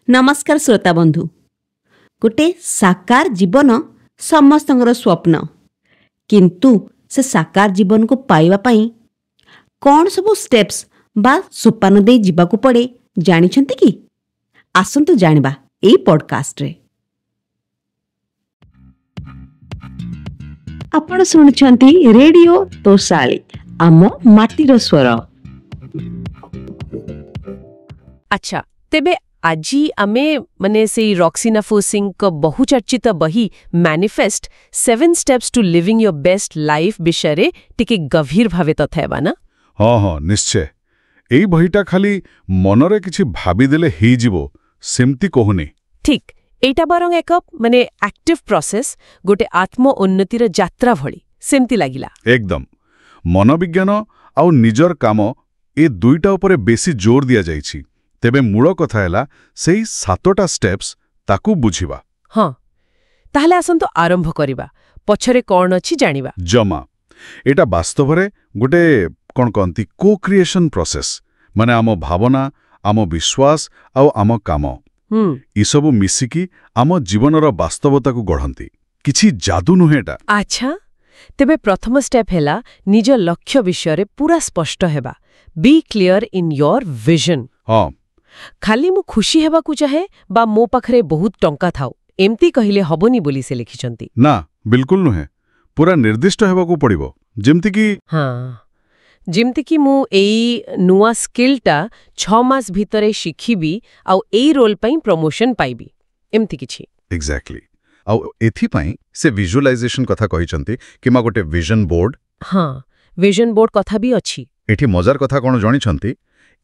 नमस्कार श्रोता बंधु गोटे साकार जीवन समस्तंगर स्वप्न किंतु से साकार जीवन को पाइबा पई कौन सब स्टेप्स बा सोपान दे जीवाकू पड़े जानिछंती कि आसंतु जानिबा एई पॉडकास्ट रे। आपण सुनुछंती रेडियो तोसाली आम माटीर स्वर। अच्छा तेबे आजी आमे मने से रॉक्सिना फोसिंग को बहुचर्चित बही manifest 7 steps to living your best life विषय टिके गभीर भावे तथायबा ना। हाँ हाँ निश्चय एई बहीटा खाली मनरे किछि भाबी देले ही जीवो सेमती कहूनी ठीक एटा बरंग एक माने एक्टिव प्रोसेस गोटे आत्म उन्नतिर यात्रा भली सेमती लागिला एकदम मनोविज्ञान आउ निजर काम ए दुईटा उपरे बेसी जोर दिया जाइछि। तेबे मूल कथा हैला सेई 7टा स्टेप्स ताकू बुझिबा। हाँ ताहले आसंतो आरंभ करिबा पछरे कोन अछि जानिबा। जमा एटा वास्तवरे गोटे कोन कहंती को क्रिएशन प्रोसेस माने आम भावना आम विश्वास आउ आम काम ई सब मिसिकी आम जीवनर वास्तवता को गढ़ंती किछि जादू नुहेटा। अच्छा तेबे प्रथम स्टेप हैला निज लक्ष्य विषय रे पूरा स्पष्ट हेबा be clear in your vision. हाँ खाली मु खुशी हेबा को चाहे बा मो पाखरे बहुत टंका थाउ एमती कहिले हबनी बोली से लिखिचंती ना बिल्कुल नुहे पूरा निर्दिष्ट हेबा को पड़िबो जेमति कि हाँ जेमति कि मु एई नुआ स्किलटा 6 मास भितरे शिखिबी आउ एई रोल पई प्रमोशन पाइबी एमती किछि। एग्जैक्टली आउ एथि पई से विजुअलाइजेशन कथा कहिचंती किमा गोटे विजन बोर्ड। हाँ विजन बोर्ड कथा भी अछि। एठी मजार कथा कोन जानिछंती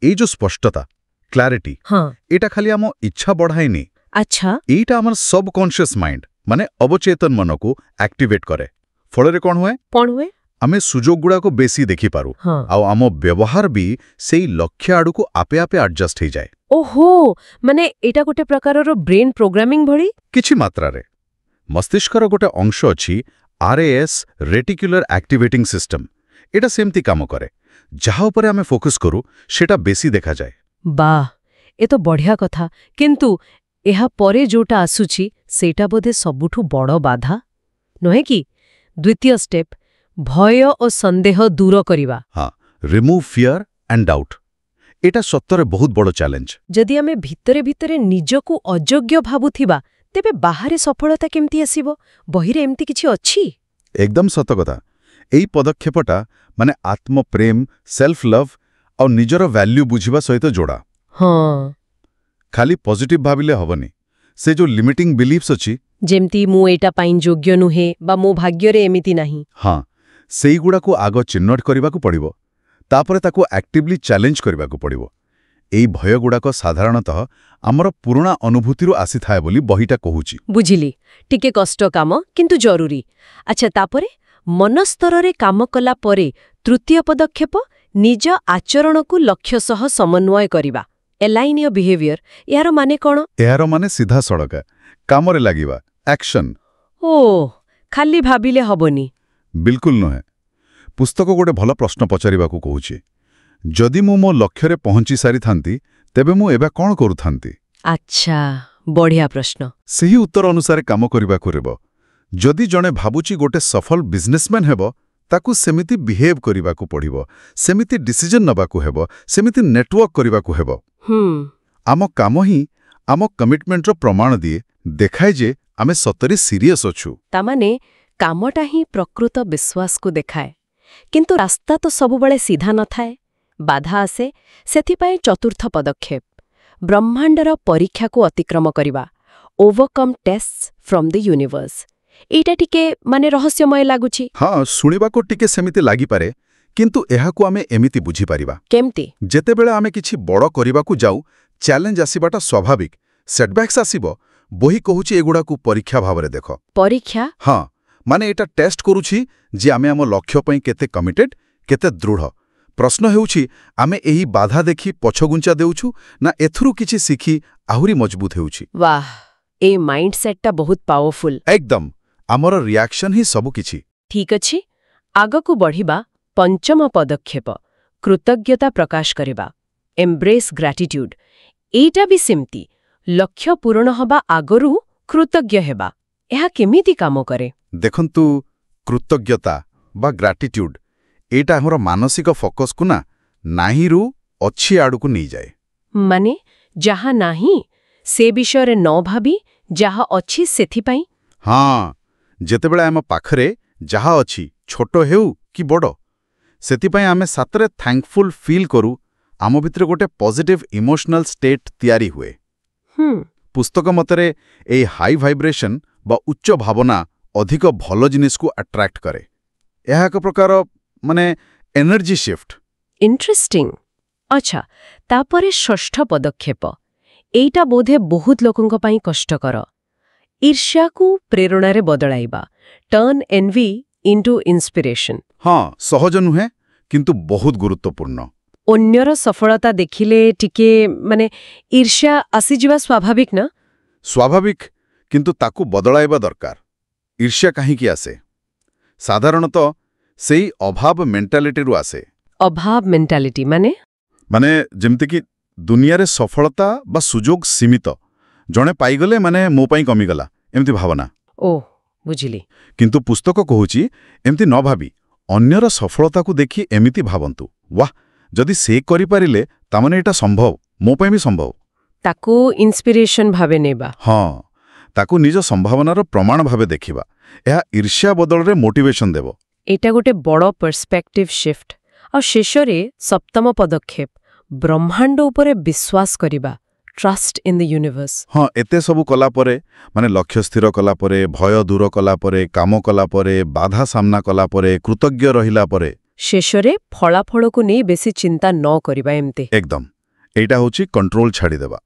एई जो स्पष्टता क्लैरिटी हाँ एटा खाली आम इच्छा बढ़ाइनी। अच्छा एटा हमर सबकॉन्शियस माइंड माने अवचेतन मन को एक्टिवेट करे फଳରେ कोन हुए आमे सुजोग गुडा को बेसी देखि पारु हाँ। आउ आम व्यवहार भी सेई लक्ष्य आडू को आपे आपे एडजस्ट हो जाए। ओहो माने एटा गोटे प्रकारर ब्रेन प्रोग्रामिंग भଳି किछि मात्रा रे मस्तिष्कर गोटे अंश अछि आरएएस रेटिकुलर एक्टिवेटिंग सिस्टम एटा सेमती काम करे जहा ऊपर आमे फोकस करू सेटा बेसी देखा जाए। वाह ए तो बढ़िया कथा किंतु एहा परे जोटा आसुची सेटा बोधे सबुठु बड़ बाधा नहे कि द्वितीय स्टेप भय और संदेह दूर करिवा। हाँ रिमूव फियर एंड डाउट एटा सत्तरे बहुत बड़ चैलेंज। जदि आमे भितरे भितरे निजकु अयोग्य भाबुथिबा तेबे बाहरे सफलता केमती आसीबो बहिरे एमती किछि अछि। एकदम सत कथा एई पदक्षेपटा माने आत्म प्रेम सेल्फ लव और निजर वैल्यू बुझिबा सहित जोड़ा। हाँ खाली पॉजिटिव भाबिले हबनी से जो लिमिटिंग बिलीफ्स अछि जेमती मु एटा पाइन योग्य नुहे बा मो भाग्य रे एमिति नाही। हाँ सेई गुडा को आगो चिन्हट करबा को पड़िबो तापरे ताको एक्टिवली चैलेंज करबा को पड़िबो। एई भय गुडा को साधारणतः हमर पुराना अनुभूतिरो आसी थाए बोली बहिटा कहूची। बुझिली टिके कष्ट काम किंतु जरूरी। अच्छा तापरे मन स्तर रे काम कला परे तृतीय पदक्षेप निज आचरण को लक्ष्य सह समन्वय करिबा एलाइन योर बिहेवियर यार माने कोन यार माने सीधा सड़क काम रे लागिबा एक्शन। ओ खाली भाबिले हबनी बिल्कुल नहे पुस्तक गोटे भल प्रश्न पचारिबा को कहूची जदि मो लक्ष्य रे पहुंची सारी थांती तेबे मु एबा कोन करू थांती। अच्छा बढ़िया प्रश्न सही उत्तर अनुसार काम करबा करबो। जदि जणे भाबुची गोटे सफल बिजनेसमैन हेबो ताकू सेमिति बिहेव करबा को पड़िबो सेमिति डिसीजन नबा को हेबो सेमिति नेटवर्क करबा को हेबो। आम काम ही आम कमिटमेंट रो प्रमाण दिए देखाए जे आमे सतरी सीरियस अछु। तामाने कामटा ही प्रकृत विश्वास को देखाए किंतु रास्ता तो सबुबळे सीधा न थाए बाधा आसे सेथिपाई चतुर्थ पदक्षेप ब्रह्मांडर परीक्षा को अतिक्रम करिबा overcome tests from the universe. एटा टिके माने रहस्यमय लागुची। हाँ सुनिबा को टिके सेमिति लागि पारे किंतु एहाकू आमे एमिति बुझी पारिबा केमती जेतेबेले आमे किछि बड़ करिबा को जाऊ चैलेंज आसीबाटा स्वाभाविक सेटबैक्स आसीबो बही कहूची एगुडा को परीक्षा भावरे देखो। परीक्षा हाँ माने एटा टेस्ट करूची जे आमे आम लक्ष्य पई केते कमिटेड केते दृढ़। प्रश्न हेउची आमे एही बाधा देखि पछगुंचा देउछु ना एथुरु किछि सिखी आहुरी मजबूत हेउची। वाह ए माइंडसेटटा बहुत पावरफुल एकदम आमर रिएक्शन ही सबु किछि। ठीक अछि आगकू बढ़िबा पंचम पदक्षेप कृतज्ञता प्रकाश करिबा एम्ब्रेस ग्रैटिट्यूड एटा भी सिमती ଲକ୍ଷ୍ୟ ପୂରଣ ହେବା ଆଗରୁ କୃତଜ୍ଞ ହେବା ଏହା କେମିତି କାମ କରେ? ଦେଖନ୍ତୁ, କୃତଜ୍ଞତା ବା ଗ୍ରାଟିଟ୍ୟୁଡ୍ ଏଇଟା ଆମର ମାନସିକ ଫୋକସ୍କୁ ନାହିଁରୁ ଅଛି ଆଡ଼କୁ ନେଇଯାଏ। ମାନେ ଯାହା ନାହିଁ ସେ ବିଷୟରେ ନ ଭାବି ଯାହା ଅଛି ସେଥିପାଇଁ? ହଁ, ଯେତେବେଳେ ଆମ ପାଖରେ ଯାହା ଅଛି ଛୋଟ ହେଉ କି ବଡ଼, ସେଥିପାଇଁ ଆମେ ସତରେ ଥ୍ୟାଙ୍କଫୁଲ୍ ଫିଲ୍ କରୁ, ଆମ ଭିତରେ ଗୋଟେ ପଜିଟିଭ୍ ଇମୋସନାଲ୍ ଷ୍ଟେଟ୍ ତିଆରି ହୁଏ। ପୁସ୍ତକ ମତରେ ଏହି ହାଇ ଭାଇବ୍ରେସନ୍ ବା ଉଚ୍ଚ ଭାବନା ଅଧିକ ଭଲ ଜିନିଷକୁ ଆଟ୍ରାକ୍ଟ କରେ। ଏହା ଏକ ପ୍ରକାର ଏନର୍ଜି ସିଫ୍ଟ। ଇଣ୍ଟରେଷ୍ଟିଂ। ଆଚ୍ଛା, ତାପରେ ଷଷ୍ଠ ପଦକ୍ଷେପ, ଏଇଟା ବୋଧେ ବହୁତ ଲୋକଙ୍କ ପାଇଁ କଷ୍ଟକର। ଈର୍ଷ୍ୟାକୁ ପ୍ରେରଣାରେ ବଦଳାଇବା, ଟର୍ନ ଏନ୍ଭି ଇଣ୍ଟୁ ଇନ୍ସପିରେସନ୍। ହଁ, ସହଜ ନୁହେଁ, କିନ୍ତୁ ବହୁତ ଗୁରୁତ୍ୱପୂର୍ଣ୍ଣ। ଅନ୍ୟର ସଫଳତା ଦେଖିଲେ ଟିକେ ଈର୍ଷ୍ୟା ଆସିଯିବା ସ୍ୱାଭାବିକ ନା? ସ୍ୱାଭାବିକ, କିନ୍ତୁ ତାକୁ ବଦଳାଇବା ଦରକାର। ଈର୍ଷ୍ୟା କାହିଁକି ଆସେ? ସାଧାରଣତଃ ସେଇ ଅଭାବ ମେଣ୍ଟାଲିଟିରୁ ଆସେ। ଅଭାବ ମେଣ୍ଟାଲିଟି ମାନେ ଯେମିତିକି ଦୁନିଆରେ ସଫଳତା ବା ସୁଯୋଗ ସୀମିତ, ଜଣେ ପାଇଗଲେ ମୋ ପାଇଁ କମିଗଲା, ଏମିତି ଭାବନା। ଓଃ, ବୁଝିଲି। କିନ୍ତୁ ପୁସ୍ତକ କହୁଛି ଏମିତି ନ ଭାବି ଅନ୍ୟର ସଫଳତାକୁ ଦେଖି ଏମିତି ଭାବନ୍ତୁ, ୱାହ, ଯଦି ସେ କରିପାରିଲେ ତାମାନେ ଏଇଟା ସମ୍ଭବ, ମୋ ପାଇଁ ବି ସମ୍ଭବ। ତାକୁ ଇନ୍ସପିରେସନ୍ ଭାବେ ନେବା। ହଁ, ତାକୁ ନିଜ ସମ୍ଭାବନାର ପ୍ରମାଣ ଭାବେ ଦେଖିବା। ଏହା ଈର୍ଷ୍ୟା ବଦଳରେ ମୋଟିଭେସନ୍ ଦେବ। ଏଇଟା ଗୋଟେ ବଡ଼ ପର୍ସପେକ୍ଟିଭ୍ ଶିଫ୍ଟ। ଆଉ ଶେଷରେ ସପ୍ତମ ପଦକ୍ଷେପ, ବ୍ରହ୍ମାଣ୍ଡ ଉପରେ ବିଶ୍ୱାସ କରିବା, ଟ୍ରଷ୍ଟ ଇନ୍ ଦ ୟୁନିଭର୍ସ। ହଁ, ଏତେ ସବୁ କଲା ପରେ, ଲକ୍ଷ୍ୟ ସ୍ଥିର କଲା ପରେ, ଭୟ ଦୂର କଲା ପରେ, କାମ କଲା ପରେ, ବାଧା ସାମ୍ନା କଲା ପରେ, କୃତଜ୍ଞ ରହିଲା ପରେ, ଶେଷରେ ଫଳାଫଳକୁ ନେଇ ବେଶୀ ଚିନ୍ତା ନ କରିବା। ଏମିତି ଏକଦମ ଏଇଟା ହେଉଛି କଣ୍ଟ୍ରୋଲ ଛାଡ଼ିଦେବା।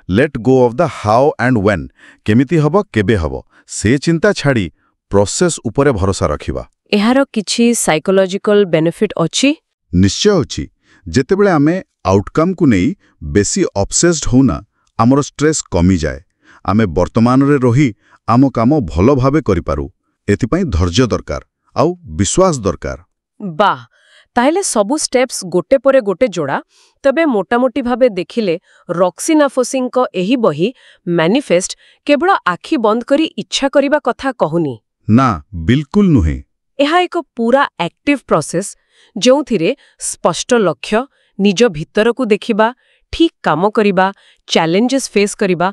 Late go of the how and when, କେମିତି ହେବ, କେବେ ହେବ, ସେ ଚିନ୍ତା ଛାଡ଼ି ପ୍ରୋସେସ୍ ଉପରେ ଭରସା ରଖିବା। ଏହାର କିଛି ସାଇକୋଲୋଜିକାଲ ବେନିଫିଟ୍ ଅଛି? ନିଶ୍ଚୟ ଅଛି। ଯେତେବେଳେ ଆମେ ଆଉଟକମ୍କୁ ନେଇ ବେଶୀ ଅବସେସ୍ଡ ହେଉନା, ଆମର ଷ୍ଟ୍ରେସ୍ କମିଯାଏ। ଆମେ ବର୍ତ୍ତମାନରେ ରହି ଆମ କାମ ଭଲ ଭାବେ କରିପାରୁ। ଏଥିପାଇଁ ଧୈର୍ଯ୍ୟ ଦରକାର ଆଉ ବିଶ୍ୱାସ ଦରକାର। ବାଃ, ତାହେଲେ ସବୁ ଷ୍ଟେପ୍ସ ଗୋଟେ ପରେ ଗୋଟେ ଯୋଡ଼ା। ତେବେ ମୋଟାମୋଟି ଭାବେ ଦେଖିଲେ ରକ୍ସି ନାଫୋସିଙ୍କ ଏହି ବହି ମ୍ୟାନିଫେଷ୍ଟ କେବଳ ଆଖି ବନ୍ଦ କରି ଇଚ୍ଛା କରିବା କଥା କହୁନି। ନା, ବିଲକୁଲ ନୁହେଁ। ଏହା ଏକ ପୁରା ଆକ୍ଟିଭ୍ ପ୍ରୋସେସ୍, ଯେଉଁଥିରେ ସ୍ପଷ୍ଟ ଲକ୍ଷ୍ୟ, ନିଜ ଭିତରକୁ ଦେଖିବା, ଠିକ୍ କାମ କରିବା, ଚ୍ୟାଲେଞ୍ଜେସ୍ ଫେସ୍ କରିବା,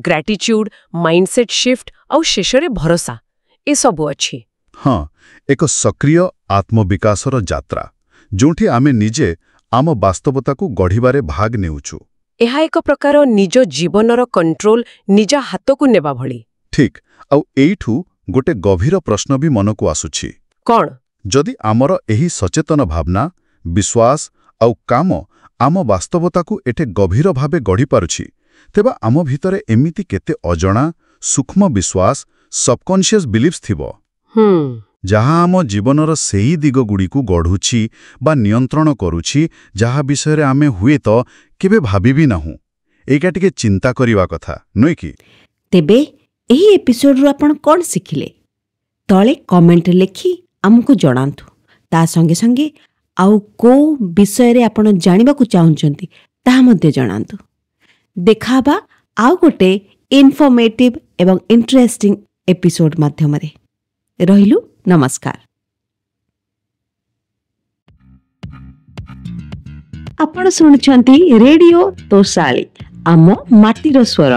ଗ୍ରାଟିଚ୍ୟୁଡ୍, ମାଇଣ୍ଡସେଟ୍ ଶିଫ୍ଟ ଆଉ ଶେଷରେ ଭରସା, ଏସବୁ ଅଛି। ହଁ, ଏକ ସକ୍ରିୟ ଆତ୍ମବିକାଶର ଯାତ୍ରା, ଯେଉଁଠି ଆମେ ନିଜେ ଆମ ବାସ୍ତବତାକୁ ଗଢ଼ିବାରେ ଭାଗ ନେଉଛୁ। ଏହା ଏକ ପ୍ରକାର ନିଜ ଜୀବନର କଣ୍ଟ୍ରୋଲ ନିଜ ହାତକୁ ନେବା ଭଳି। ଠିକ୍। ଆଉ ଏଇଠୁ ଗୋଟେ ଗଭୀର ପ୍ରଶ୍ନ ବି ମନକୁ ଆସୁଛି। କ'ଣ? ଯଦି ଆମର ଏହି ସଚେତନ ଭାବନା, ବିଶ୍ୱାସ ଆଉ କାମ ଆମ ବାସ୍ତବତାକୁ ଏତେ ଗଭୀର ଭାବେ ଗଢ଼ିପାରୁଛି, ତେବେ ଆମ ଭିତରେ ଏମିତି କେତେ ଅଜଣା, ସୂକ୍ଷ୍ମ ବିଶ୍ୱାସ, ସବକନସିୟସ୍ ବିଲିଫ୍ସ ଥିବ, ଯାହା ଆମ ଜୀବନର ସେହି ଦିଗଗୁଡ଼ିକୁ ଗଢ଼ୁଛି ବା ନିୟନ୍ତ୍ରଣ କରୁଛି, ଯାହା ବିଷୟରେ ଆମେ ହୁଏତ କେବେ ଭାବିବି ନାହୁଁ। ଏଇଟା ଟିକେ ଚିନ୍ତା କରିବା କଥା, ନୁହେଁ କି? ତେବେ ଏହି ଏପିସୋଡରୁ ଆପଣ କ'ଣ ଶିଖିଲେ? ତଳେ କମେଣ୍ଟରେ ଲେଖି ଆମକୁ ଜଣାନ୍ତୁ। ତା ସଙ୍ଗେ ସଙ୍ଗେ ଆଉ କେଉଁ ବିଷୟରେ ଆପଣ ଜାଣିବାକୁ ଚାହୁଁଛନ୍ତି ତାହା ମଧ୍ୟ ଜଣାନ୍ତୁ। ଦେଖାହେବା ଆଉ ଗୋଟେ ଇନଫର୍ମେଟିଭ୍ ଏବଂ ଇଣ୍ଟରେଷ୍ଟିଂ ଏପିସୋଡ୍ ମାଧ୍ୟମରେ। ରହିଲୁ, ନମସ୍କାର। ଆପଣ ଶୁଣୁଛନ୍ତି ରେଡିଓ ତୋଷାଳୀ, ଆମ ମାଟିର ସ୍ୱର।